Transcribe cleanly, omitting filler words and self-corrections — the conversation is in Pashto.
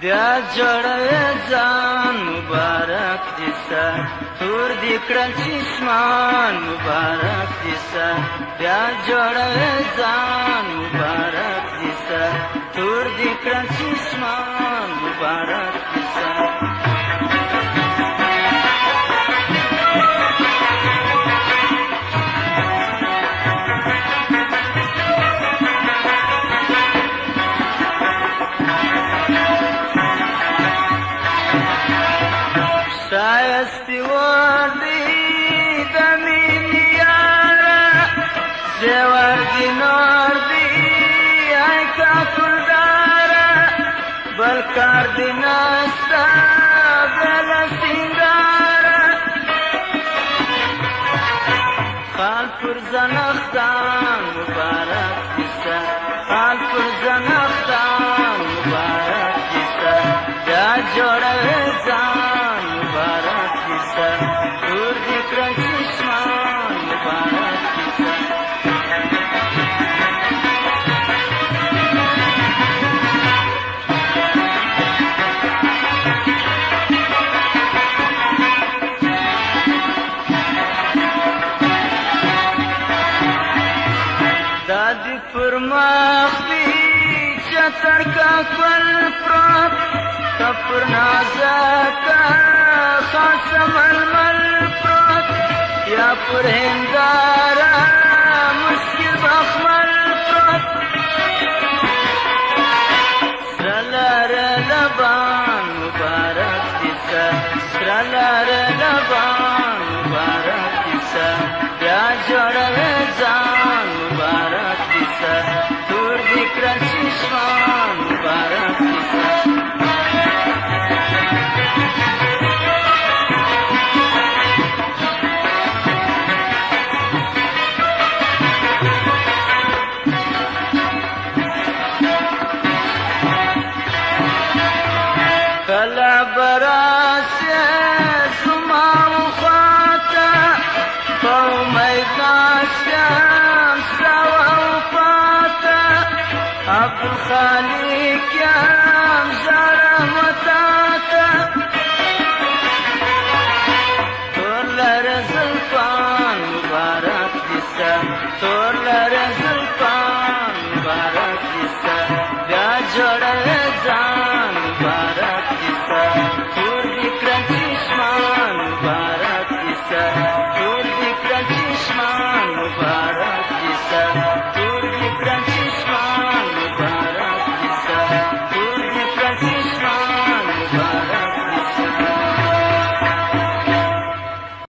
بیا جوړوي ځان مبارک دي سه تور دي کړل چشمان مبارک دي سه بیا جوړوي ځان مبارک دي سه تور دي کړل چشمان مبارک دي سه شایستی وردی دمینی یارا زیور دی نور دی ای کافر دارا بلکار دی نستا بل سنگارا خال پر زنختان مبارک دیسا خال پر زنختان مبارک دیسا بیا جوڑوی زان مبارک دیسا دور دی کرن چشمان مبارک دیسا دادی پر مخ دی چتر کا کل پروت کپر نازکا خاص ململ پروت یا پر هندارا مشکل بخمل پروت سرلار لبان مبارک دیسا سرلار لبان مبارک دیسا بیا جوڑوی زان مبارک دیسا دور دی کرن چشمان مبارک دیسا کلا براسی زما وخاتا پا امید ناشتم سوا وفاتا عبدالخالق یم زارم وطاتا تور لر زلفان مبارک دیسا تور لر زلفان مبارک دیسا بیا جوڑوی زان مبارک دیسا تور دی کرن چشمان مبارک دیسا